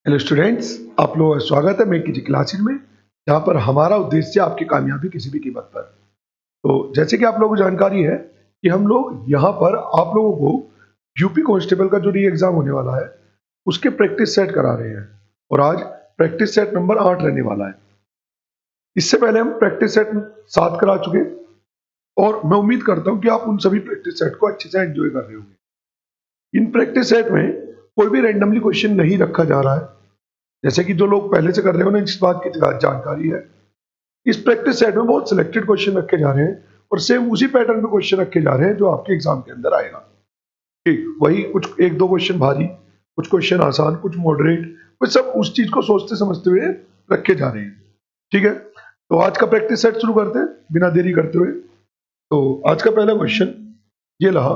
Hello students, आप लोगों का स्वागत है मेक कीजिए क्लासेज में, जहाँ पर हमारा उद्देश्य आपकी कामयाबी किसी भी कीमत पर। तो जैसे कि आप लोगों को जानकारी है कि हम लोग यहाँ पर आप लोगों को यूपी कांस्टेबल का जो री एग्जाम होने वाला है उसके प्रैक्टिस सेट करा रहे हैं और आज प्रैक्टिस सेट नंबर 8 रहने वाला है। इससे पहले हम प्रैक्टिस सेट 7 करा चुके और मैं उम्मीद करता हूँ कि आप उन सभी प्रैक्टिस सेट को अच्छे से एंजॉय कर रहे होंगे। इन प्रैक्टिस सेट में कोई भी रैंडमली क्वेश्चन नहीं रखा जा रहा है, जैसे कि जो लोग पहले से कर रहे हैं उन्हें इस बात की जानकारी है। इस प्रैक्टिस सेट में बहुत सिलेक्टेड क्वेश्चन रखे जा रहे हैं और सेम उसी पैटर्न पे क्वेश्चन रखे जा रहे हैं जो आपके एग्जाम के अंदर आएगा। ठीक वही, कुछ एक दो क्वेश्चन भारी, कुछ क्वेश्चन आसान, कुछ मॉडरेट, कुछ सब उस चीज को सोचते समझते हुए रखे जा रहे हैं। ठीक है, तो आज का प्रैक्टिस सेट शुरू करते हैं बिना देरी करते हुए। तो आज का पहला क्वेश्चन ये रहा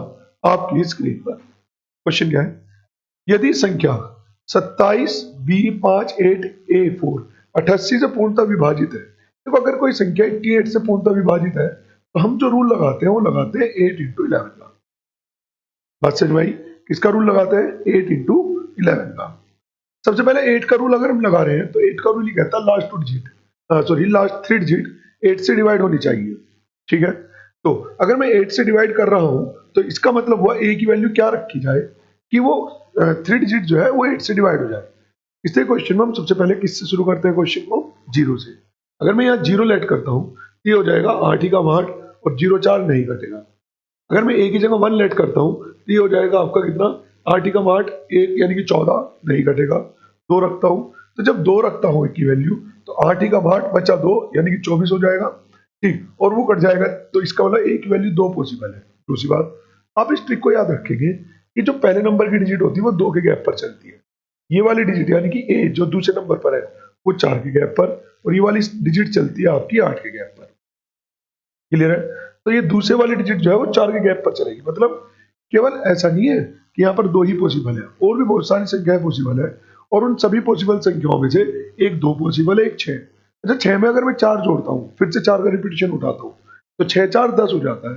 आपकी स्क्रीन पर। क्वेश्चन क्या है? यदि संख्या 27B58A4 88 से पूर्णतः विभाजित है, तो अगर कोई संख्या 88 से पूर्णतः विभाजित है तो हम जो रूल लगाते हैं वो लगाते हैं 8 इंटू 11 का। बात समझ में आई? किसका रूल लगाते हैं? 8 इंटू 11 का। सबसे पहले 8 का रूल अगर हम लगा रहे हैं तो 8 का रूल ये कहता है लास्ट 3 डिजिट 8 से डिवाइड होनी चाहिए। ठीक है, तो अगर मैं 8 से डिवाइड कर रहा हूं तो इसका मतलब हुआ a की वैल्यू क्या रखी जाए कि वो 3 डिजिट जो है वो 8 से डिवाइड हो जाए। इसलिए क्वेश्चन में हम सबसे पहले किससे शुरू करते हैं? क्वेश्चन को 0 से। अगर मैं यहाँ 0 लेट करता हूँ तो ये हो जाएगा 8 ही का 8 और 0 4 नहीं कटेगा। अगर मैं a की जगह 1 लेट करता हूँ तो ये हो जाएगा आपका कितना? 8 ही का 8 1 यानी कि 14 नहीं कटेगा। 2 रखता हूँ तो जब 2 रखता हूँ एक की वैल्यू तो 8 ही का 8 बचा 2 यानी कि 24 हो जाएगा। ठीक, और वो कट जाएगा तो इसका मतलब a की वैल्यू 2 पॉसिबल है। दूसरी बात, आप इस ट्रिक को याद रखेंगे कि जो पहले नंबर की डिजिट होती है वो 2 के गैप पर चलती है। ये वाली डिजिट यानी कि a जो दूसरे नंबर पर है वो 4 के गैप पर और ये वाली डिजिट चलती है आपकी 8 के गैप पर। क्लियर है? तो ये दूसरे वाली डिजिट जो है वो 4 के गैप पर चलेगी। मतलब केवल ऐसा नहीं है कि यहाँ पर 2 ही पॉसिबल है, और भी बहुत सारी संख्याएं पॉसिबल है और उन सभी पॉसिबल संख्याओं में से एक 2 पॉसिबल है, एक 6। अच्छा, 6 में अगर मैं 4 जोड़ता हूँ, फिर से 4 का रिपीटेशन उठाता हूँ तो 6 4 10 हो जाता है।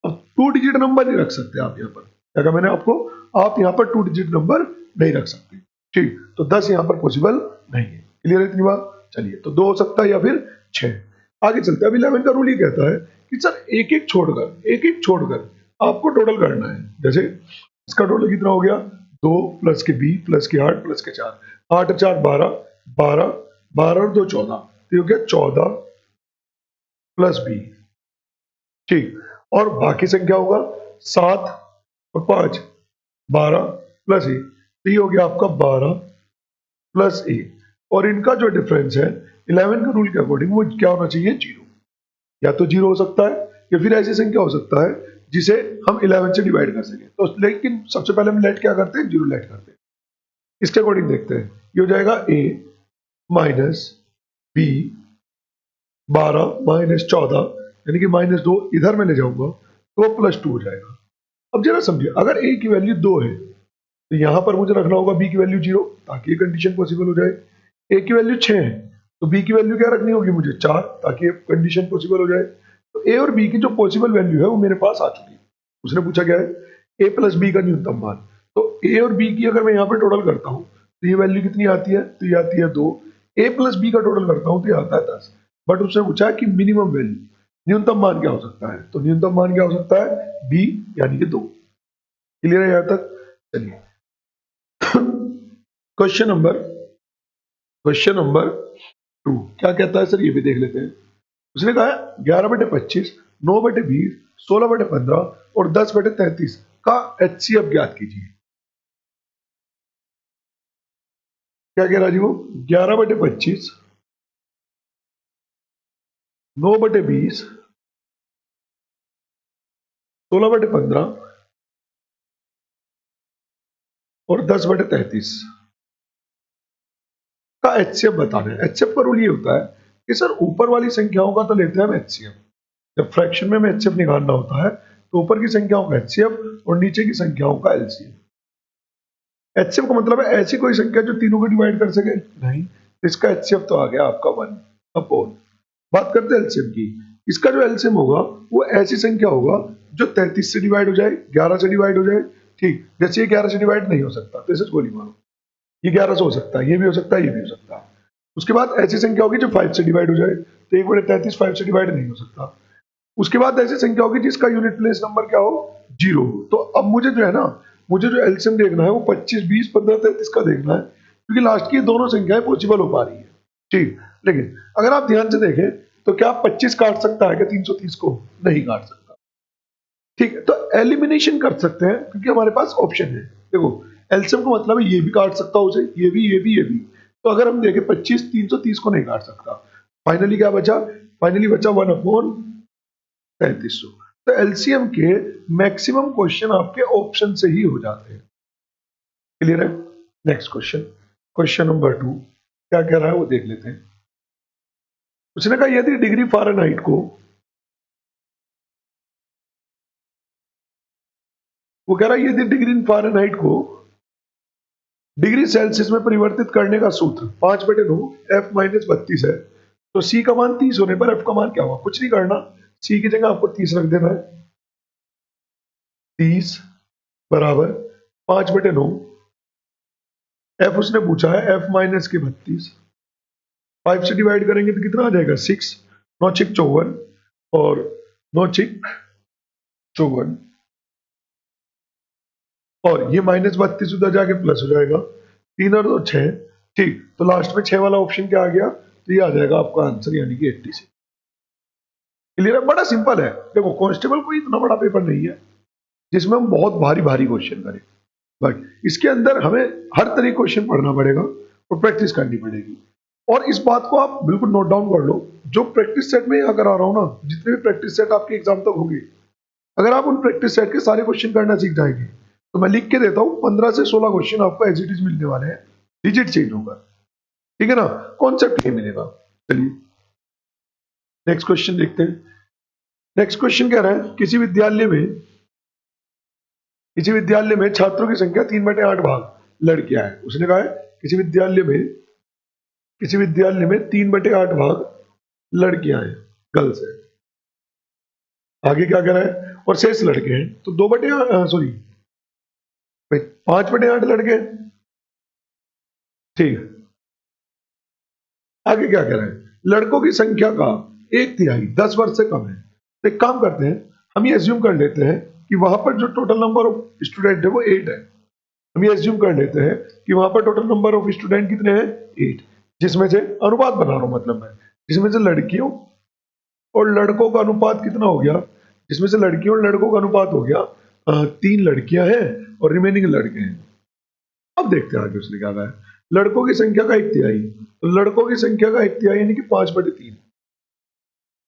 अब 2 डिजिट नंबर नहीं रख सकते आप यहाँ पर। क्या कहा मैंने आपको? आप यहाँ पर 2 डिजिट नंबर नहीं रख सकते। ठीक, तो 10 यहाँ पर पॉसिबल नहीं है। क्लियर है इतनी बात? चलिए, तो 2 हो सकता है या फिर 6। आगे चलते हैं। अब 11 का रूल ये कहता है कि सर एक एक छोड़कर आपको टोटल करना है। जैसे इसका टोटल कितना हो गया? 2 प्लस के b प्लस के 8 प्लस के 4, 8 और 4 12, 12 12 और 2 14, तो ये हो गया 14 प्लस b। ठीक, और बाकी संख्या होगा 7 और 5 12 प्लस a, तो ये हो गया आपका 12 प्लस a। और इनका जो डिफरेंस है 11 के रूल के अकॉर्डिंग वो क्या होना चाहिए? 0। या तो 0 हो सकता है या फिर ऐसी संख्या हो सकता है जिसे हम 11 से डिवाइड कर सकें। तो लेकिन सबसे पहले हम लेट क्या करते हैं? 0 लेट करते हैं। इसके अकॉर्डिंग देखते हैं, ये हो जाएगा a माइनस b 12 माइनस 14 यानी कि माइनस 2 इधर में ले जाऊंगा तो वो प्लस 2 हो जाएगा। अब जरा समझिए, अगर a की वैल्यू 2 है तो यहां पर मुझे रखना होगा b की वैल्यू 0 ताकि ये कंडीशन पॉसिबल हो जाए। a की वैल्यू 6 है तो b की वैल्यू क्या रखनी होगी मुझे? 4 ताकि ये कंडीशन पॉसिबल हो जाए। तो a और b की जो पॉसिबल वैल्यू है वो मेरे पास आ चुकी है। उसने पूछा क्या है? a प्लस b का न्यूनतम मान। तो a और b की अगर मैं यहाँ पे टोटल करता हूँ तो ये वैल्यू कितनी आती है? तो ये आती है 2। a प्लस b का टोटल करता हूँ तो ये आता है 10। बट उसने पूछा कि मिनिमम वैल्यू, न्यूनतम मान क्या हो सकता है? तो न्यूनतम मान क्या हो सकता है? b यानी कि 2। क्लियर है यहाँ तक? चलिए, क्वेश्चन नंबर 2 क्या कहता है सर, ये भी देख लेते हैं। उसने कहा है 11/25, 9/20, 16/15 और 10/33 का HCF ज्ञात कीजिए। क्या कह रहा जी वो? 11/25, 9/20, 16/15 और 10/33 का HCF बताना है। HCF का रूल ये होता है कि सर ऊपर वाली संख्याओं का तो लेते हैं हम HCF, जब फ्रैक्शन में हमें HCF निकालना होता है तो ऊपर की संख्याओं का HCF और नीचे की संख्याओं का LCM। HCF का मतलब है ऐसी कोई संख्या जो तीनों को डिवाइड कर सके? नहीं, इसका HCF तो आ गया आपका 1 अपॉन। बात करते हैं LCM की। इसका जो LCM होगा वो ऐसी संख्या होगा जो 33 से डिवाइड हो जाए, 11 से डिवाइड हो जाए। ठीक, जैसे ये 11 से डिवाइड नहीं हो सकता तो इसे गोली मारो। ये 1100 हो सकता है, ये भी हो सकता है, ये भी हो सकता है। उसके बाद ऐसी संख्या होगी जो 5 से डिवाइड हो जाए, तो 1/33 5 से डिवाइड नहीं हो सकता। उसके बाद ऐसी संख्या होगी जिसका यूनिट प्लेस नंबर क्या हो, 0 हो। तो अब मुझे जो है ना, मुझे जो एलसीएम देखना है वो 25 20 15 33 का देखना है, क्योंकि लास्ट की दोनों संख्याएं पॉसिबल हो पा रही है। ठीक, लेकिन अगर आप ध्यान से देखें तो क्या 25 काट सकता है क्या 330 को? नहीं काट सकता। ठीक है, तो एलिमिनेशन कर सकते हैं क्योंकि हमारे पास ऑप्शन है। देखो, एलसीएम का मतलब है ये भी काट सकता है उसे, ये भी, ये भी, ये भी। तो अगर हम देखें 25 330 को नहीं काट सकता। फाइनली क्या बचा? फाइनली बचा 1/3300। तो एलसीएम के मैक्सिमम क्वेश्चन आपके ऑप्शन से ही हो जाते हैं। क्लियर है? नेक्स्ट क्वेश्चन, क्वेश्चन नंबर 2 क्या कह रहा है वो देख लेते हैं। उसने कहा यदि डिग्री फ़ारेनहाइट को, वो कह रहा है यदि डिग्री फ़ारेनहाइट को डिग्री सेल्सियस में परिवर्तित करने का सूत्र 5/9 F - 32 है, तो C का मान 30 होने पर F का मान क्या होगा? कुछ नहीं करना, C की जगह आपको 30 रख देना है। 30 बराबर 5/9, F उसने पूछा है F - 32, 5 से डिवाइड करेंगे तो कितना आ जाएगा? 6, 9 6 54 और 9 6 54, और ये -32 उधर जाके प्लस हो जाएगा, 3 और 2 6। ठीक, तो लास्ट में 6 वाला ऑप्शन क्या आ गया? तो ये आ जाएगा आपका आंसर, यानी कि 86। क्लियर है? बड़ा सिंपल है। देखो, कांस्टेबल कोई इतना बड़ा पेपर नहीं है जिसमें हम बहुत भारी भारी क्वेश्चन करें, बट इसके अंदर हमें हर तरह क्वेश्चन पढ़ना पड़ेगा और प्रैक्टिस करनी पड़ेगी। और इस बात को आप बिल्कुल नोट डाउन कर लो, जो प्रैक्टिस सेट में यहाँ करा रहा हूँ ना, जितने भी प्रैक्टिस सेट आपके एग्जाम तक होंगे, अगर आप उन प्रैक्टिस सेट के सारे क्वेश्चन करना सीख जाएंगे, तो मैं लिख के देता हूँ 15 से 16 क्वेश्चन आपको एज इट इज मिलने वाले हैं, डिजिट चेंज होगा। ठीक है ना? कॉन्सेप्ट ये मिलेगा। चलिए नेक्स्ट क्वेश्चन देखते हैं। नेक्स्ट क्वेश्चन कह रहा है किसी विद्यालय में छात्रों की संख्या 3/8 भाग लड़कियां हैं। उसने कहा है किसी विद्यालय में 3/8 भाग लड़कियां हैं, गर्ल्स है। आगे क्या कह रहा है? और शेष लड़के हैं, तो 5/8 लड़के हैं। ठीक है, आगे क्या कह रहा है? लड़कों की संख्या का 1/3 10 वर्ष से कम है। तो एक काम करते हैं, हम ये एज्यूम कर लेते हैं कि वहां पर जो टोटल नंबर ऑफ स्टूडेंट है वो 8 है। हम ये एज्यूम कर लेते हैं कि वहां पर टोटल नंबर ऑफ स्टूडेंट कितने हैं? 8, जिसमें से अनुपात बना रहा हूं, मतलब मैं, जिसमें से लड़कियों और लड़कों का अनुपात कितना हो गया? जिसमें से लड़कियों और लड़कों का अनुपात हो गया 3 लड़कियां हैं और रिमेनिंग लड़के हैं। अब देखते हैं आगे उसने क्या कहा है। लड़कों की संख्या का 1/3, तो लड़कों की संख्या का 1/3 यानी कि 5/3।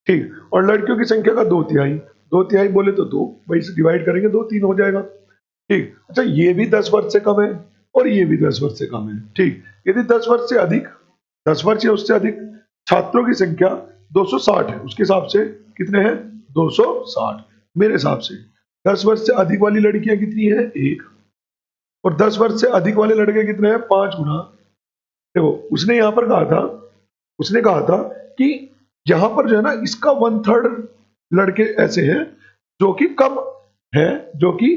ठीक, और लड़कियों की संख्या का 2/3, 2/3 बोले तो 2, भाई से डिवाइड करेंगे 2 3 हो जाएगा। ठीक, अच्छा ये भी 10 वर्ष से कम है और ये भी 10 वर्ष से कम है। ठीक, यदि 10 वर्ष से अधिक, 10 वर्ष या उससे अधिक छात्रों की संख्या 260 है, उसके हिसाब से कितने हैं? 260। मेरे हिसाब से 10 वर्ष से अधिक वाली लड़कियां कितनी है? 1, और 10 वर्ष से अधिक वाले लड़के कितने हैं? 5 गुना। देखो, उसने कहा था कि यहां पर जो है ना, इसका 1/3 लड़के ऐसे हैं जो कि कम है, जो कि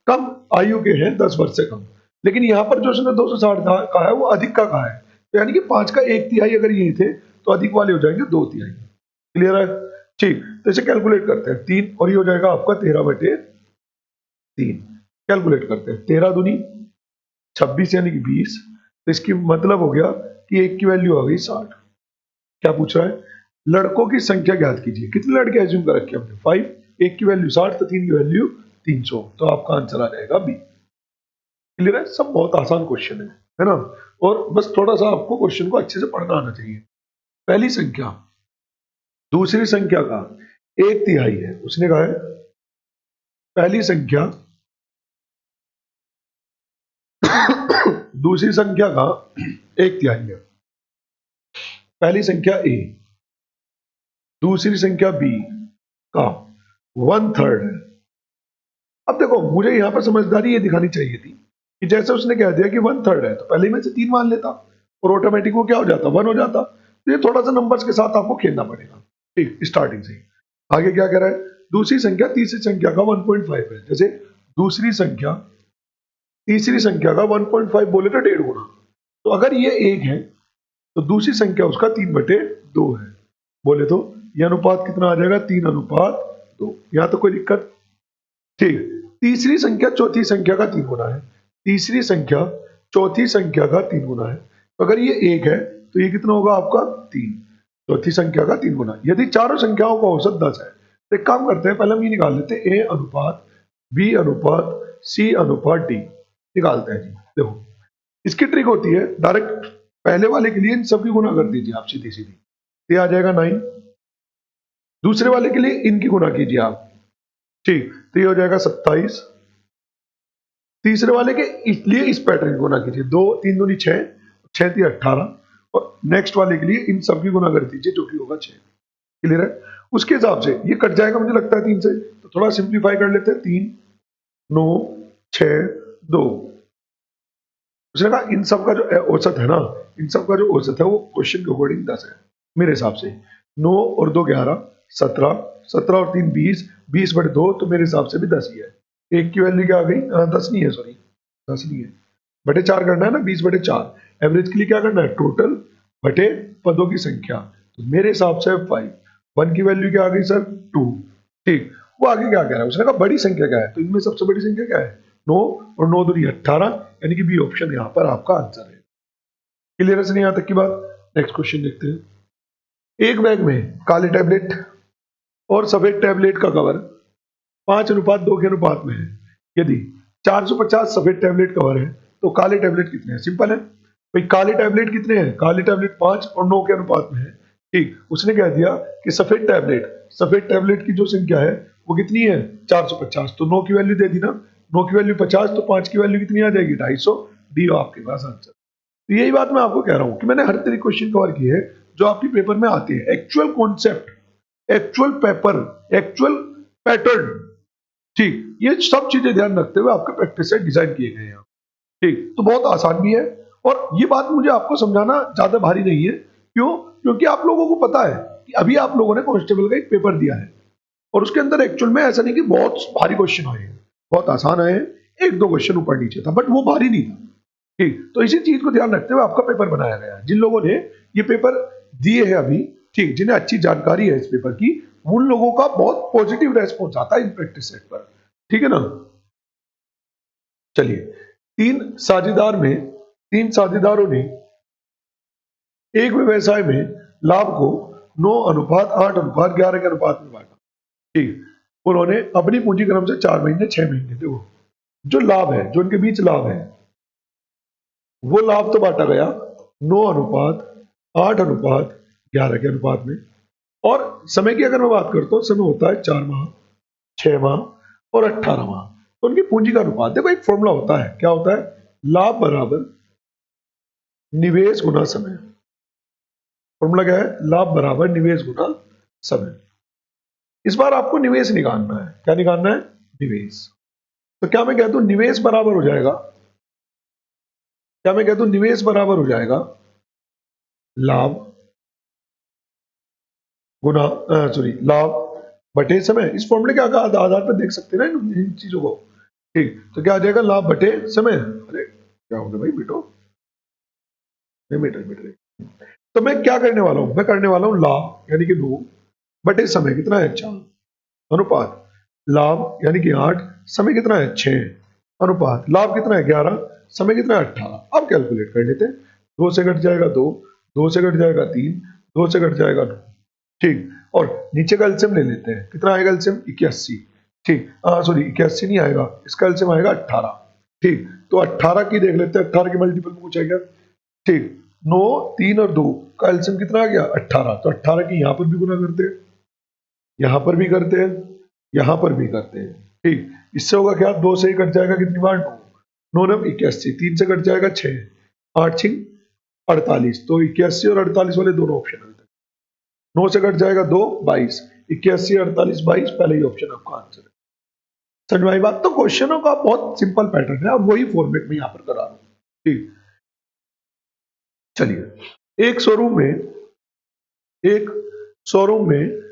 कम आयु के हैं, 10 वर्ष से कम। लेकिन यहां पर जो उसने 260 कहा है वो अधिक का कहा है, तो यानी कि 5 का 1/3 अगर ये थे तो अधिक वाले हो जाएंगे 2/3। क्लियर है? ठीक, तो इसे कैलकुलेट करते हैं, 3 और ये हो जाएगा आपका 13/3। कैलकुलेट करते हैं, 13 दूनी 26 यानी कि 20, तो इसकी मतलब हो गया कि एक की वैल्यू आ गई 60। क्या पूछ रहा है? लड़कों की संख्या ज्ञात कीजिए। कितने लड़के एज्यूम कर रखे हमने? 5, एक की वैल्यू 60, तो 3 की वैल्यू 300, तो आपका आंसर आ जाएगा बी। क्लियर है? सब बहुत आसान क्वेश्चन है ना? और बस थोड़ा सा आपको क्वेश्चन को अच्छे से पढ़ना आना चाहिए। पहली संख्या दूसरी संख्या का 1/3 है, उसने कहा है पहली संख्या दूसरी संख्या का 1/3 है। पहली संख्या ए, दूसरी संख्या बी का 1/3 है। अब देखो, मुझे यहां पर समझदारी ये दिखानी चाहिए थी कि जैसे उसने कह दिया कि 1/3 है, तो पहले में से 3 मान लेता और ऑटोमेटिक वो क्या हो जाता? 1 हो जाता। तो ये थोड़ा सा नंबर्स के साथ आपको खेलना पड़ेगा, ठीक, स्टार्टिंग से ही। आगे क्या कह रहा है? दूसरी संख्या तीसरी संख्या का 1.5 है। जैसे दूसरी संख्या तीसरी संख्या का 1.5 बोले तो 1.5 गुना, तो अगर ये 1 है तो दूसरी संख्या उसका 3/2 है। बोले तो ये अनुपात कितना आ जाएगा, 3:2। यहां तो कोई दिक्कत? ठीक। तीसरी संख्या चौथी संख्या का 3 गुना है, तीसरी संख्या चौथी संख्या का 3 गुना है। तो अगर ये 1 है तो ये कितना होगा आपका 3, चौथी संख्या का 3 गुना। यदि चारों संख्याओं का औसत 10 है तो एक काम करते हैं, पहले हम ये निकाल लेते हैं, A अनुपात B अनुपात C अनुपात D निकालते हैं जी। देखो इसकी ट्रिक होती है, डायरेक्ट पहले वाले के लिए इन सब की गुना कर दीजिए आप सीधी सीधी, ये आ जाएगा 9। दूसरे वाले के लिए इनकी गुना कीजिए आप, ठीक, तो ये हो जाएगा 27। तीसरे वाले के इसलिए इस पैटर्न की गुना कीजिए, 2 3 दूनी 6, 6 3 18, और नेक्स्ट वाले के लिए इन सब की गुना कर दीजिए जो कि होगा 6। क्लियर है? उसके हिसाब से ये कट जाएगा मुझे लगता है 3 से, तो थोड़ा सिंप्लीफाई कर लेते हैं। 3 9 6 2। उसने कहा इन सब का जो औसत है ना, इन सब का जो औसत है वो क्वेश्चन के अकॉर्डिंग 10 है मेरे हिसाब से। 9 और 2 11, 17, 17 और 3 20, 20/2 तो मेरे हिसाब से भी 10 ही है। एक की वैल्यू क्या आ गई, 10 नहीं है, सॉरी 10 नहीं है, बटे 4 करना है ना, 20/4। एवरेज के लिए क्या करना है, टोटल बटे पदों की संख्या, तो मेरे हिसाब से 5। 1 की वैल्यू क्या आ गई सर, 2। ठीक, वो आगे क्या कह रहा है, उसने कहा बड़ी संख्या क्या है, तो इनमें सबसे बड़ी संख्या क्या है, 9, और 9 दूनी 18, यानी कि बी ऑप्शन यहाँ पर आपका आंसर है। क्लियर है नहीं यहाँ तक की बात? नेक्स्ट क्वेश्चन देखते हैं। एक बैग में काले टैबलेट और सफेद टैबलेट का कवर 5:2 के अनुपात में है। यदि 450 सफेद टैबलेट कवर है तो काले टैबलेट कितने हैं? सिंपल है भाई, काले टैबलेट कितने हैं, काले टैबलेट 5 और 9 के अनुपात में है। ठीक, उसने कह दिया कि सफेद टैबलेट की जो संख्या है वो कितनी है, 450, तो 9 की वैल्यू दे दी ना, 9 की वैल्यू 50, तो 5 की वैल्यू कितनी आ जाएगी, 250। डी आपके पास आंसर। तो यही बात मैं आपको कह रहा हूं कि मैंने हर तरह क्वेश्चन कवर किए हैं जो आपके पेपर में आते हैं, actual concept, actual paper, actual pattern. ठीक, ये सब चीजें ध्यान रखते हुए आपके प्रैक्टिस सेट डिजाइन किए गए हैं। ठीक, तो बहुत आसान भी है, और ये बात मुझे आपको समझाना ज्यादा भारी नहीं है। क्यों? क्योंकि आप लोगों को पता है कि अभी आप लोगों ने कांस्टेबल का एक पेपर दिया है, और उसके अंदर एक्चुअल में ऐसा नहीं कि बहुत भारी क्वेश्चन आए हैं, बहुत आसान आए हैं, एक दो क्वेश्चन ऊपर नीचे था, बट वो भारी नहीं था। ठीक, तो इसी चीज को ध्यान रखते हुए आपका पेपर बनाया गया है। जिन लोगों ने ये पेपर दिए हैं अभी, ठीक, जिन्हें अच्छी जानकारी है इस पेपर की, उन लोगों का बहुत पॉजिटिव रेस्पॉन्स आता है इन प्रैक्टिस सेट पर। ठीक है ना? चलिए, तीन साझेदारों ने एक व्यवसाय में लाभ को 9:8:11 के अनुपात में बांटा। ठीक, उन्होंने अपनी पूंजी क्रम से 4 महीने 6 महीने, देखो जो लाभ है, जो उनके बीच लाभ है, वो लाभ तो बांटा गया 9:8:11 के अनुपात में। और समय की अगर मैं बात करता हूं, समय होता है 4 माह, 6 माह और 18 माह। तो उनकी पूंजी का अनुपात, देखो एक फॉर्मूला होता है, क्या होता है, लाभ बराबर निवेश गुना समय। फॉर्मूला क्या है, लाभ बराबर निवेश गुना समय। इस बार आपको निवेश निकालना है, क्या निकालना है, निवेश। तो क्या मैं कहता हूं निवेश बराबर हो जाएगा, क्या मैं कहता हूं निवेश बराबर हो जाएगा लाभ गुना, सॉरी, लाभ बटे समय। इस फॉर्मूले के आधार पर देख सकते हैं ना इन चीजों को। ठीक, तो क्या आ जाएगा, लाभ बटे समय। अरे क्या हो गया भाई, बेटो मीटर। तो मैं क्या करने वाला हूं, मैं करने वाला हूं लाभ यानी कि 9 बटे समय कितना है, 4 अनुपात लाभ यानी कि 8, समय कितना है, 6 अनुपात लाभ कितना है, 11, समय कितना है, 18। अब कैलकुलेट कर लेते हैं, 2 से घट जाएगा 2, 2 से घट जाएगा 3, 2 से घट जाएगा 9। ठीक, और नीचे का एलसीएम ले लेते हैं, कितना आएगा एलसीएम, 81। ठीक, सॉरी 81 नहीं आएगा, इसका एलसीएम आएगा 18। ठीक, तो 18 की देख लेते हैं, 18 के मल्टीपल में पूछा गया। ठीक, 9, 3 और 2 का एलसीएम कितना आ गया, 18। तो 18 की यहां पर भी गुना करते हैं, यहां पर भी करते हैं, यहां पर भी करते हैं। ठीक, इससे होगा क्या, 2 से ही कट जाएगा कितनी बार, 9 9 81, 3 से कट जाएगा 6, 8 6 48, तो 81 और 48 वाले दोनों ऑप्शन है। 9 से कट जाएगा 2, 22, 81 48 22, पहले ही ऑप्शन आपका आंसर है। समझ में आई बात? तो क्वेश्चनों का बहुत सिंपल पैटर्न है, अब वही फॉर्मेट में यहां पर करा रहा हूं। ठीक, चलिए, एक शोरूम में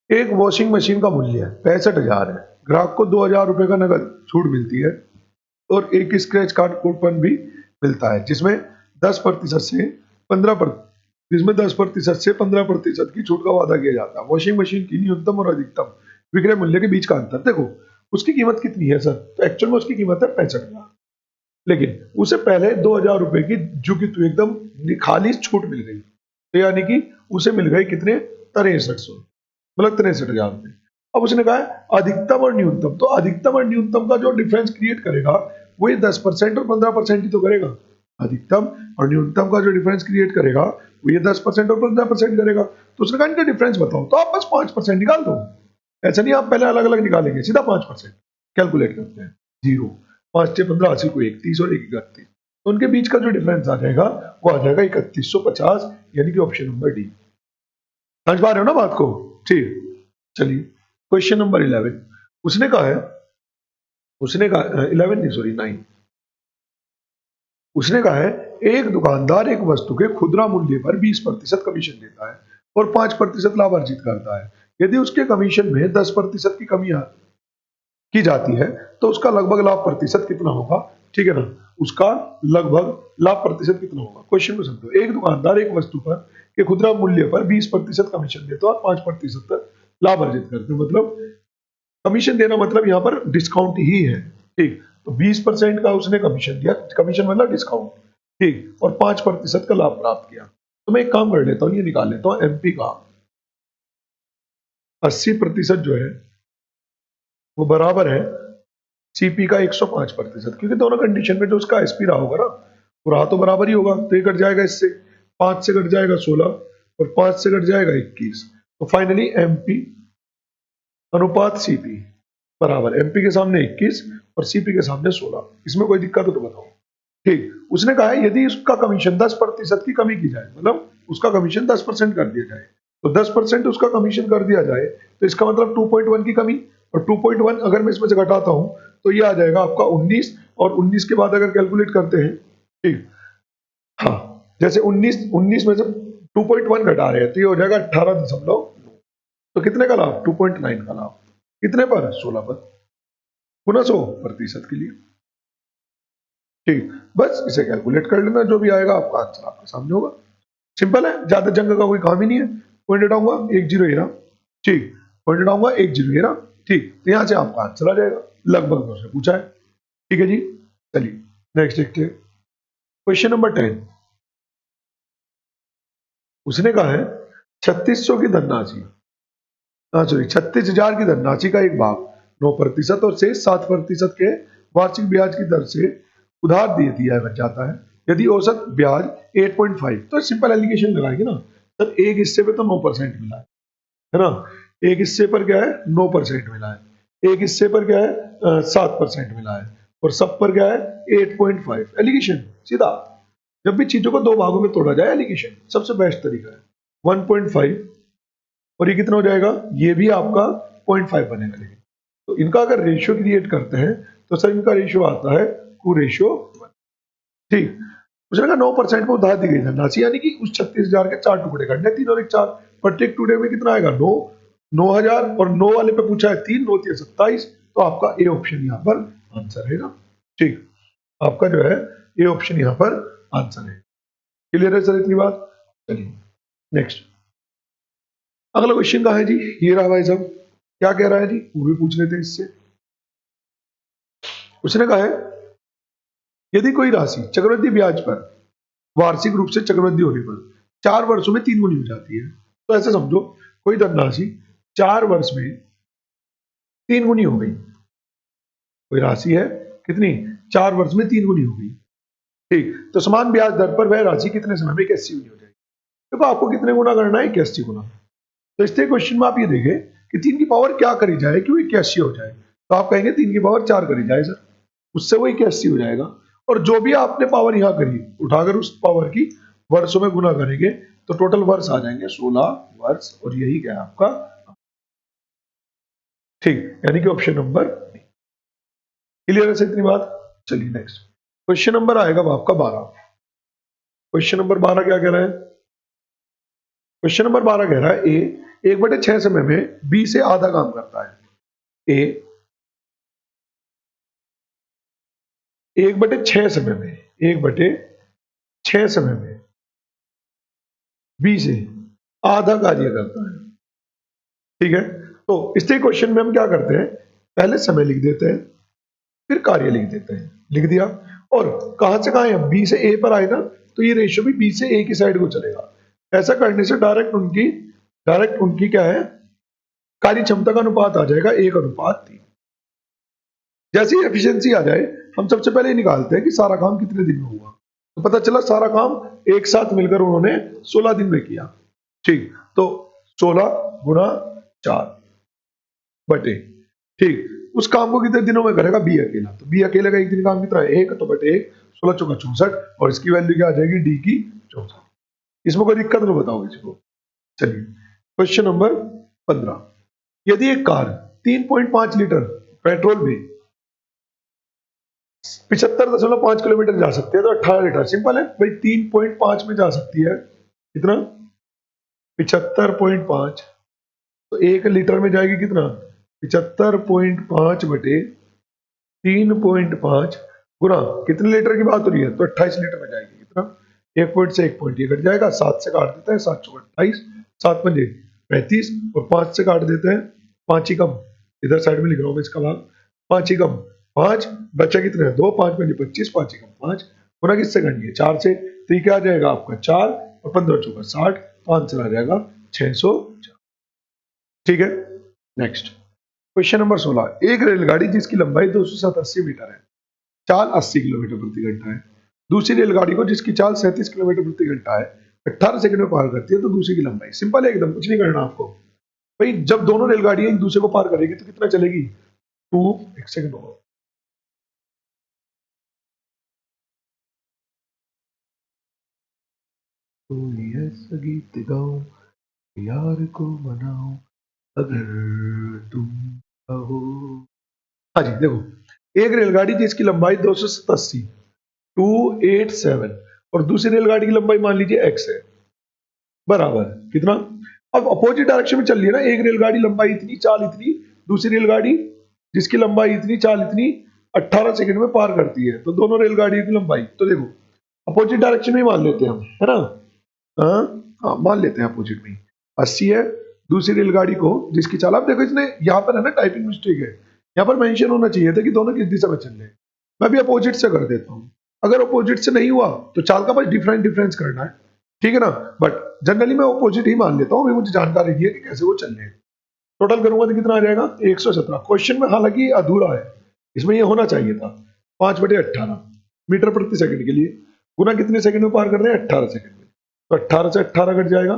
एक वॉशिंग मशीन का मूल्य 65,000 है, ग्राहक को 2,000 रुपए का नगद छूट मिलती है, और एक स्क्रैच कार्ड कूपन भी मिलता है जिसमें 10% से 15% की छूट का वादा किया जाता है। वॉशिंग मशीन की न्यूनतम और अधिकतम विक्रय मूल्य के बीच का अंतर देखो, उसकी कीमत कितनी है सर, तो एक्चुअल में उसकी कीमत है 65,000, लेकिन उसे पहले 2,000 रुपए की जो कि तो एकदम खाली छूट मिल गई, तो यानी कि उसे मिल गए कितने 6300, मतलब 63,000 रुपए। अब उसने कहा है अधिकतम और न्यूनतम, तो अधिकतम और न्यूनतम का जो डिफरेंस क्रिएट करेगा वो ये 10% और 15% ही तो करेगा। अधिकतम और न्यूनतम का जो डिफरेंस क्रिएट करेगा वो ये 10% और 15% करेगा। तो उसने कहा इनका डिफरेंस बताओ, तो आप बस 5% निकाल दो। ऐसा नहीं आप पहले अलग अलग निकालेंगे, सीधा 5% कैलकुलेट करते हैं। 0, 5 से 15, 80 को 31 और 1 31, तो उनके बीच का जो डिफरेंस आ जाएगा वो आ जाएगा 3150, यानी कि ऑप्शन नंबर डी। समझ पा रहे हो ना बात को? ठीक, चलिए क्वेश्चन नंबर 11। उसने कहा 11 नहीं सॉरी 9। उसने कहा है एक दुकानदार एक वस्तु के खुदरा मूल्य पर 20% कमीशन देता है और 5% लाभ अर्जित करता है। यदि उसके कमीशन में 10% की कमी की जाती है तो उसका लगभग लाभ प्रतिशत कितना होगा? ठीक है ना, उसका लगभग लाभ प्रतिशत कितना होगा? क्वेश्चन को समझो। एक दुकानदार एक वस्तु पर के खुदरा मूल्य पर 20% कमीशन देता है और 5% लाभ अर्जित करते हैं। मतलब कमीशन देना मतलब यहाँ पर डिस्काउंट ही है। ठीक, तो 20% का उसने कमीशन दिया, कमीशन मतलब डिस्काउंट, ठीक, और 5% का लाभ प्राप्त किया। तो मैं एक काम कर लेता हूँ, ये निकाल लेता हूँ, एमपी का 80% जो है वो बराबर है सीपी का 105%, क्योंकि दोनों कंडीशन में जो उसका एसपी रहा होगा ना, वो रहा तो बराबर ही होगा, तो ये कट जाएगा इससे, 5 से कट जाएगा 16 और 5 से कट जाएगा 21, तो फाइनली एमपी अनुपात सीपी बराबर एमपी के सामने 21 और सीपी के सामने 16। इसमें कोई दिक्कत हो तो बताओ। ठीक, उसने कहा है यदि उसका कमीशन 10% की कमी की जाए, मतलब उसका कमीशन 10% कर दिया जाए, तो 10% उसका कमीशन कर दिया जाए तो इसका मतलब 2.1 की कमी, और 2.1 अगर मैं इसमें से घटाता हूं तो ये आ जाएगा आपका 19, और 19 के बाद अगर कैलकुलेट करते हैं, ठीक, हाँ, जैसे 19 में से 2.1 घटा रहे हैं तो ये हो जाएगा 18.9, तो कितने का लाभ? 2.9 का लाभ, कितने पर? 16 पर, गुना 100% के लिए। ठीक, बस इसे कैलकुलेट कर लेना, जो भी आएगा आपका आंसर आपके सामने होगा। सिंपल है, ज्यादा जंग का कोई काम ही नहीं है। पॉइंट हटाऊंगा 1 0 ये रहा, ठीक, पॉइंट हटाऊंगा 1 0 ये रहा, ठीक, तो यहां से आपका आंसर आ जाएगा, लगभग उसने पूछा है। ठीक है जी, चलिए नेक्स्ट देखते हैं क्वेश्चन नंबर 10। उसने कहा है 3600 की धनराशि, सॉरी 36,000 की धनराशि का एक भाग 9% और शेष 7% के वार्षिक ब्याज की दर से उधार दे दिया जाता है। यदि औसत ब्याज 8.5, तो सिंपल एलिगेशन लगाएंगे ना सर, एक हिस्से पे तो 9% मिला है ना, एक हिस्से पर क्या है 9% मिला है, एक हिस्से पर क्या है 7% मिला है, और सब पर क्या है 8.5। एलिगेशन सीधा, जब भी चीजों को दो भागों में तोड़ा जाए एलिगेशन सबसे बेस्ट तरीका है। 1.5 और ये कितना हो जाएगा, ये भी आपका 0.5 बनेगा। लेकिन तो इनका अगर रेशियो क्रिएट करते हैं तो सर इनका रेशियो आता है 2:1। ठीक, उसने कहा 9% में उधार दी गई धनराशि, यानी कि उस 36,000 के 4 टुकड़े करने, 3 और 1 4, प्रत्येक टुकड़े में कितना आएगा 9, 9,000, और 9 वाले पे पूछा है 3, 9 3 27, तो आपका ए ऑप्शन यहाँ पर आंसर रहेगा। ठीक, आपका जो है ए ऑप्शन यहाँ पर आंसर है। क्लियर है सर इतनी बात? चलिए नेक्स्ट, अगला क्वेश्चन का है जी, ये रहा भाई साहब, क्या कह रहा है जी, वो भी पूछ लेते हैं इससे। उसने कहा है यदि कोई राशि चक्रवृद्धि ब्याज पर वार्षिक रूप से चक्रवृद्धि होने पर 4 वर्षों में 3 गुनी हो जाती है, तो ऐसे समझो कोई धनराशि 4 वर्ष में 3 गुनी हो गई, कोई राशि है कितनी 4 वर्ष में 3 गुनी हो गई। ठीक, तो समान ब्याज दर पर वह राशि कितने समय में 81 गुनी हो जाएगी? देखो आपको कितने गुना करना है, 81 गुना। तो इसके क्वेश्चन में आप ये देखें कि 3 की पावर क्या करी जाए कि वो 81 हो जाए, तो आप कहेंगे 3 की पावर 4 करी जाए सर, उससे वो 81 हो जाएगा, और जो भी आपने पावर यहाँ करी उठाकर उस पावर की वर्षों में गुना करेंगे तो टोटल वर्ष आ जाएंगे 16 वर्ष, और यही क्या है आपका, ठीक, यानी कि ऑप्शन नंबर। क्लियर है इतनी बात? चलिए नेक्स्ट क्वेश्चन नंबर आएगा वो आपका 12। क्वेश्चन नंबर 12 क्या कह रहा है? क्वेश्चन नंबर 12 कह रहा है ए 1/6 समय में बी से आधा काम करता है। ए 1/6 समय में, 1/6 समय में बी से आधा कार्य करता है। ठीक है, तो इसलिए क्वेश्चन में हम क्या करते हैं, पहले समय लिख देते हैं, फिर कार्य लिख देते हैं। लिख दिया, और कहां से कहां है, बी से ए पर आए ना, तो ये रेशियो भी बी से ए की साइड को चलेगा। ऐसा करने से डायरेक्ट उनकी क्या है, कार्य क्षमता का अनुपात आ जाएगा 1:3। जैसे ही एफिशिएंसी आ जाए, हम सबसे पहले निकालते हैं कि सारा काम कितने दिन में हुआ। तो पता चला सारा काम एक साथ मिलकर उन्होंने 16 दिन में किया। ठीक, तो 16 गुना 4 बटे, ठीक, उस काम को कितने दिनों में करेगा बी अकेला, तो बी अकेले का एक दिन काम कितना है, 1, तो बटे 1, 16 चौका 64, और इसकी वैल्यू क्या आ जाएगी, डी की 64। इसमें कोई दिक्कत तो बताओ किसी को। चलिए क्वेश्चन नंबर 15, यदि एक कार 3.5 लीटर पेट्रोल में 75.5 किलोमीटर जा सकती है, तो 18 लीटर, सिंपल है भाई, 3.5 में जा सकती है, कितना, 75.5, तो 1 लीटर में जाएगी कितना, 75.5 बटे 3.5 गुना, कितने लीटर की बात हो रही है, तो 28 लीटर में जाएगी, कितना, 1 पॉइंट से 1 पॉइंट ये कट जाएगा, 7 से काट देते हैं, 7 चौका 28, 7 पंजे 35, और 5 से काट देते हैं, 5 ही कम, इधर साइड में लिख रहा हूँ मैं इसका भाग, 5 ही कम 5, बचा कितने हैं 2, 5 पंजे 25, 5 ही कम 5, गुना किससे करनी है, 4 से, तो ये क्या आ जाएगा आपका 4, और 15 चौका 60, 5 चला जाएगा 600। ठीक है, नेक्स्ट क्वेश्चन नंबर 16, एक रेलगाड़ी जिसकी लंबाई 287 मीटर है, चाल 80 किलोमीटर प्रति घंटा है, दूसरी रेलगाड़ी को जिसकी चाल 37 किलोमीटर प्रति घंटा है 18 सेकंड में पार करती है, तो दूसरी की लंबाई, सिंपल है एकदम, कुछ नहीं करना आपको भाई, जब दोनों रेलगाड़ियां एक दूसरे को पार करेगी तो कितना चलेगी, 2, एक सेकंड होगा, तो ये गीत गाओ, यार को मनाओ, अगर तुम कहो। हाँ जी, देखो, एक रेलगाड़ी जिसकी लंबाई 287, 287, और दूसरी रेलगाड़ी की लंबाई मान लीजिए x है, बराबर कितना, अब अपोजिट डायरेक्शन में चल रही है ना, एक रेलगाड़ी लंबाई इतनी, चाल इतनी, दूसरी रेलगाड़ी जिसकी लंबाई इतनी, चाल इतनी, 18 सेकंड में पार करती है, तो दोनों रेलगाड़ियों की लंबाई, तो देखो अपोजिट डायरेक्शन में ही मान लेते हैं हम, है ना, हाँ, हाँ मान लेते हैं अपोजिट में, 80 है, दूसरी रेलगाड़ी को जिसकी चाल, आप देखो इसने यहाँ पर है ना टाइपिंग मिस्टेक है, यहाँ पर मेंशन होना चाहिए था कि दोनों किस दिशा में चल रहे हैं, मैं भी अपोजिट से कर देता हूँ, अगर अपोजिट से नहीं हुआ तो चाल का बस डिफरेंस करना है, ठीक है ना, बट जनरली मैं अपोजिट ही मान लेता हूँ, मुझे जानकारी दी है कि कैसे वो चल रहे हैं। टोटल करूंगा तो कितना आ जाएगा, 117, क्वेश्चन में हालांकि अधूरा है, इसमें ये होना चाहिए था 5/18 मीटर प्रति सेकंड के लिए, गुना कितने सेकंड में पार कर रहे हैं, 18 सेकंड में, तो 18 से 18 कट जाएगा,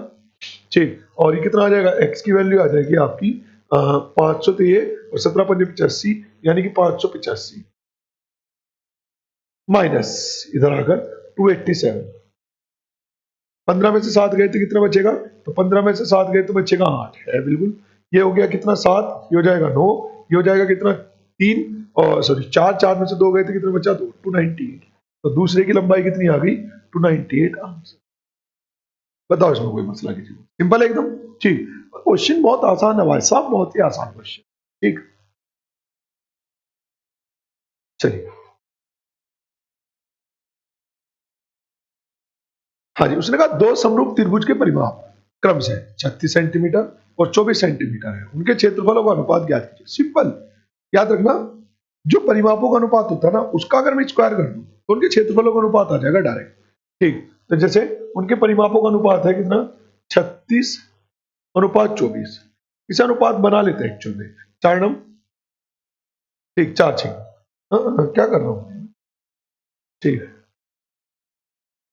ठीक, और ये कितना आ जाएगा, एक्स की वैल्यू आ जाएगी आपकी 500, तो ये, और 17×85 यानी कि 585, माइनस इधर आकर 287, 15 में से 7 गए तो कितना बचेगा, तो 15 में से 7 गए तो बचेगा 8, है बिल्कुल, ये हो गया कितना 7, ये हो जाएगा 9, ये हो जाएगा कितना 3, और सॉरी 4, 4 में से 2 गए तो कितना बचा 2, 298, तो दूसरे की लंबाई कितनी आ गई, 298 आंसर। बताओ इसमें कोई मसला किसी को, सिंपल है एकदम, ठीक, क्वेश्चन बहुत आसान है भाई साहब, बहुत ही आसान क्वेश्चन, ठीक, चलिए, हाँ जी, उसने कहा दो समरूप त्रिभुज के परिमाप क्रम से 36 सेंटीमीटर और 24 सेंटीमीटर है, उनके क्षेत्रफलों का अनुपात ज्ञात कीजिए, सिंपल, याद रखना, जो परिमापों का अनुपात होता है ना, उसका अगर मैं स्क्वायर कर दूं तो उनके क्षेत्रफलों का अनुपात आ जाएगा डायरेक्ट, ठीक, तो जैसे उनके परिमापों का अनुपात है कितना, 36:24, इसे अनुपात बना लेते हैं एक्चुअल में, 4 नम, ठीक, 4 6, क्या कर रहा हूँ, ठीक,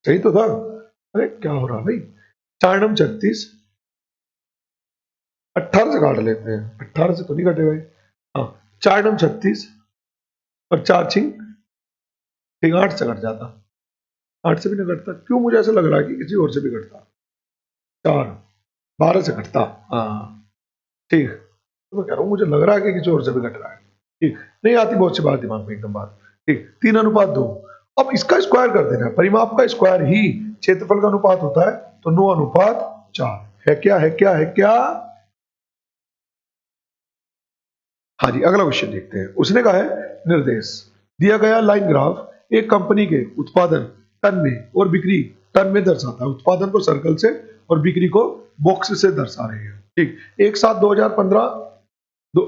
सही तो था, अरे क्या हो रहा भाई, 4 नम 36, 18 से काट लेते हैं, 18 से तो नहीं कटेगा, हाँ, 4 नम 36 और 4 छिंग, ठीक, 8 से कट जाता, 8 से भी नहीं कटता, क्यों, मुझे ऐसा लग रहा है कि किसी और से भी कटता, 4 12 से कटता, हाँ, ठीक, तो मैं कह रहा हूँ मुझे लग रहा है कि किसी और से भी कट रहा है, ठीक, नहीं आती बहुत सी बात दिमाग में एकदम बात, ठीक, 3:2, अब इसका स्क्वायर कर देना है, परिमाप का स्क्वायर ही क्षेत्रफल का अनुपात होता है, तो 9:4 है क्या, है क्या, है क्या, हाँ जी, अगला क्वेश्चन देखते हैं, उसने कहा है निर्देश, दिया गया लाइन ग्राफ एक कंपनी के उत्पादन टन में और बिक्री टन में दर्शाता है। उत्पादन को सर्कल से और बिक्री को बॉक्स से दर्शा रहे हैं। ठीक, एक साथ 2015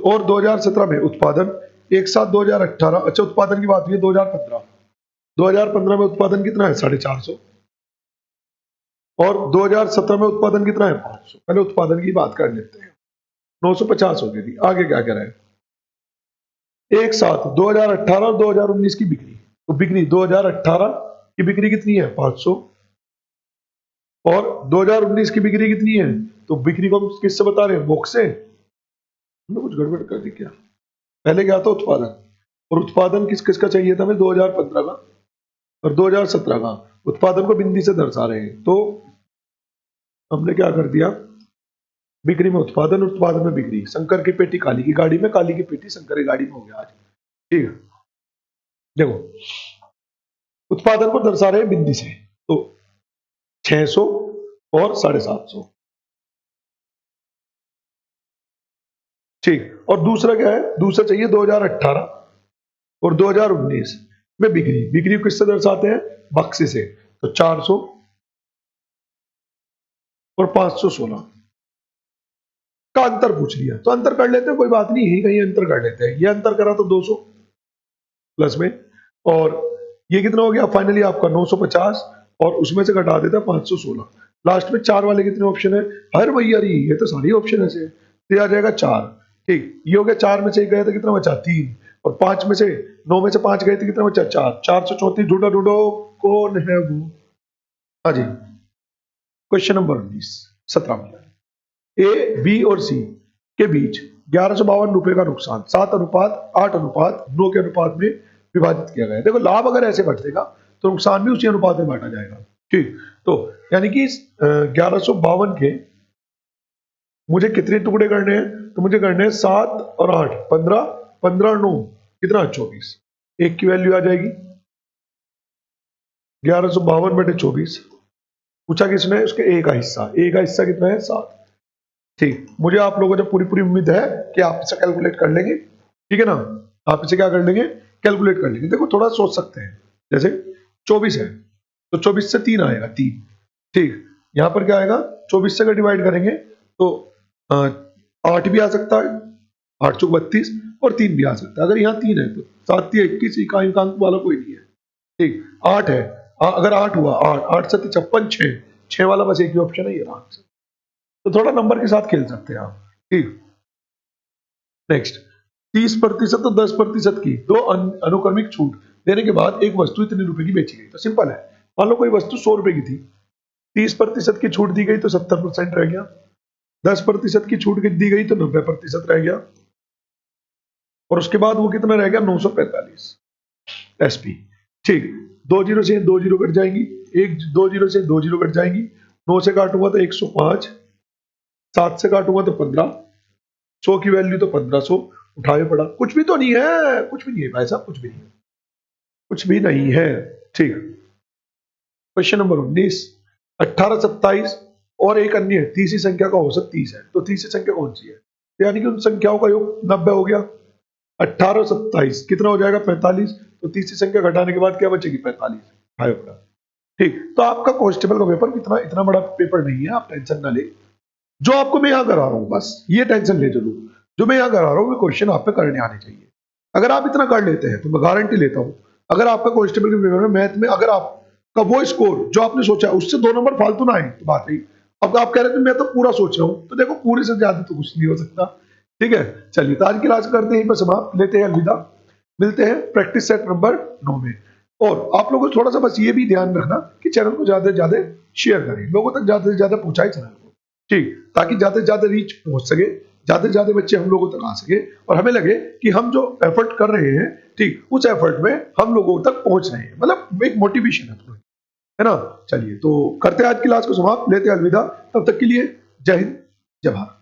और 2017 में उत्पादन, एक साथ 2018, अच्छा उत्पादन की बात हुई 2015 में उत्पादन कितना है 450, और 2017 में उत्पादन कितना है 500। पहले उत्पादन की बात कर लेते हैं, 950 हो गई थी। आगे क्या कह रहा है, एक साथ 2018 और 2019 की बिक्री, तो बिक्री 2018 की बिक्री कितनी है 500, और 2019 की बिक्री कितनी है, तो बिक्री को हम किससे बता रहे हैं, बॉक्स से। हमने कुछ गड़बड़ कर दी क्या, पहले क्या था उत्पादन, और उत्पादन किस किसका चाहिए था हमें 2015 का और 2017 का, उत्पादन को बिंदी से दर्शा रहे हैं। तो हमने क्या कर दिया, बिक्री में उत्पादन, उत्पादन में बिक्री। शंकर की पेटी काली की गाड़ी में, काली की पेटी शंकर की गाड़ी में हो गया आज। ठीक है, देखो उत्पादन को दर्शा रहे हैं बिंदी से, तो 600 और 750। ठीक, और दूसरा क्या है, दूसरा चाहिए 2018 और 2019 में बिक्री। बिक्री को किससे दर्शाते हैं, बक्से से, तो 400 और 516 का अंतर पूछ लिया। तो अंतर कर लेते हैं, कोई बात नहीं, यही कहीं अंतर कर लेते हैं। ये अंतर करा तो 200 प्लस में, और ये कितना हो गया फाइनली आपका 950, और उसमें से घटा देता है 516। लास्ट में 4 वाले कितने ऑप्शन है, हर भैया ये तो सारी ऑप्शन ऐसे, तो आ जाएगा 4। ठीक, ये हो गया, 4 में से गया तो कितना बचा 3, और 5 में से 9 में से 5 गए तो कितना बचा 4। 434 ढूंढो ढूंढो कौन है वो। हाँ जी, क्वेश्चन नंबर 19 17 में ए बी और सी के बीच 1152 रुपए का नुकसान 7:8:9 के अनुपात में विभाजित किया गया है। देखो लाभ अगर ऐसे बढ़ेगा तो नुकसान भी उसी अनुपात में बांटा जाएगा। ठीक, तो यानी कि 1152 के मुझे कितने टुकड़े करने हैं, तो मुझे करने हैं 7 और 8 15, 15 और 9 कितना 24। एक की वैल्यू आ जाएगी 1152/24। पूछा किसने, उसके ए का हिस्सा, ए का हिस्सा कितना है 7। ठीक, मुझे आप लोगों से पूरी पूरी उम्मीद है कि आप इसे कैलकुलेट कर लेंगे। ठीक है ना, आप इसे क्या कर लेंगे, कैलकुलेट कर लेंगे। देखो थोड़ा सोच सकते हैं, जैसे 24 है तो 24 से 3 आएगा 3। ठीक, यहां पर क्या आएगा, 24 से अगर डिवाइड करेंगे तो 8 भी आ सकता है, 8 चौक 32, और 3 भी आ सकता है। अगर यहाँ 3 है तो 7 3 21, इकाई अंक वाला कोई नहीं है। ठीक, 8 है, अगर 8 हुआ 8 8 7 56, 6 वाला बस एक ही ऑप्शन है, ये रहा आंसर। तो थोड़ा नंबर के साथ खेल सकते हैं आप। ठीक, नेक्स्ट 30% और 10% की दो अनुक्रमिक छूट देने के बाद एक वस्तु इतने रुपए की बेची गई। तो सिंपल है, मान लो कोई वस्तु 100 रुपए की थी, 30% की छूट दी गई तो 70% रह गया, 10% की छूट दी गई तो 90% रह गया, और उसके बाद वो कितना रह गया 945 एसपी। ठीक, 2 जीरो से 2 जीरो कट जाएंगी, 2 जीरो से 2 जीरो कट जाएंगी, 9 से काटूंगा तो 105, 7 से काटूंगा तो 15, 100 की वैल्यू तो 1500, उठाए पड़ा, कुछ भी तो नहीं है, कुछ भी नहीं है भाई साहब, कुछ भी नहीं है, कुछ भी नहीं है। ठीक, क्वेश्चन नंबर 19 18 27 और एक अन्य तीसरी संख्या का औसत 30 है, तो तीसरी संख्या कौन सी है, तो यानी कि उन संख्याओं का योग 90 हो गया। 18 और 27 कितना हो जाएगा 45, तो तीसरी संख्या घटाने के बाद क्या बचेगी 45, उठाए पड़ा। ठीक, तो आपका कांस्टेबल का पेपर इतना बड़ा पेपर नहीं है, आप टेंशन ना ले। जो आपको मैं यहाँ करा रहा हूँ बस ये टेंशन ले चलो, जो मैं यहाँ करा रहा हूँ वो क्वेश्चन आप पे करने आने चाहिए। अगर आप इतना कर लेते हैं तो मैं गारंटी लेता हूँ, अगर आपका कांस्टेबल के पेपर में मैथ में अगर आपका वो स्कोर जो आपने सोचा उससे 2 नंबर फालतू ना आए तो बात रही। अब आप कह रहे थे मैं तो पूरा सोच रहा हूँ, तो देखो पूरे से ज्यादा तो कुछ नहीं हो सकता। ठीक है, चलिए तो आज की क्लास करते हैं समाप्त, लेते हैं अलविदा, मिलते हैं प्रैक्टिस सेट नंबर 9 में। और आप लोगों को थोड़ा सा बस ये भी ध्यान रखना कि चैनल को ज्यादा से ज्यादा शेयर करें, लोगों तक ज्यादा से ज्यादा पहुंचाए चैनल को। ठीक, ताकि ज्यादा से ज्यादा रीच पहुंच सके, ज्यादा से ज्यादा बच्चे हम लोगों तक आ सके, और हमें लगे कि हम जो एफर्ट कर रहे हैं, ठीक, उस एफर्ट में हम लोगों तक पहुंच रहे हैं, मतलब एक मोटिवेशन है ना। चलिए तो करते हैं आज की क्लास को समाप्त, लेते हैं अलविदा, तब तक के लिए जय हिंद जय भारत।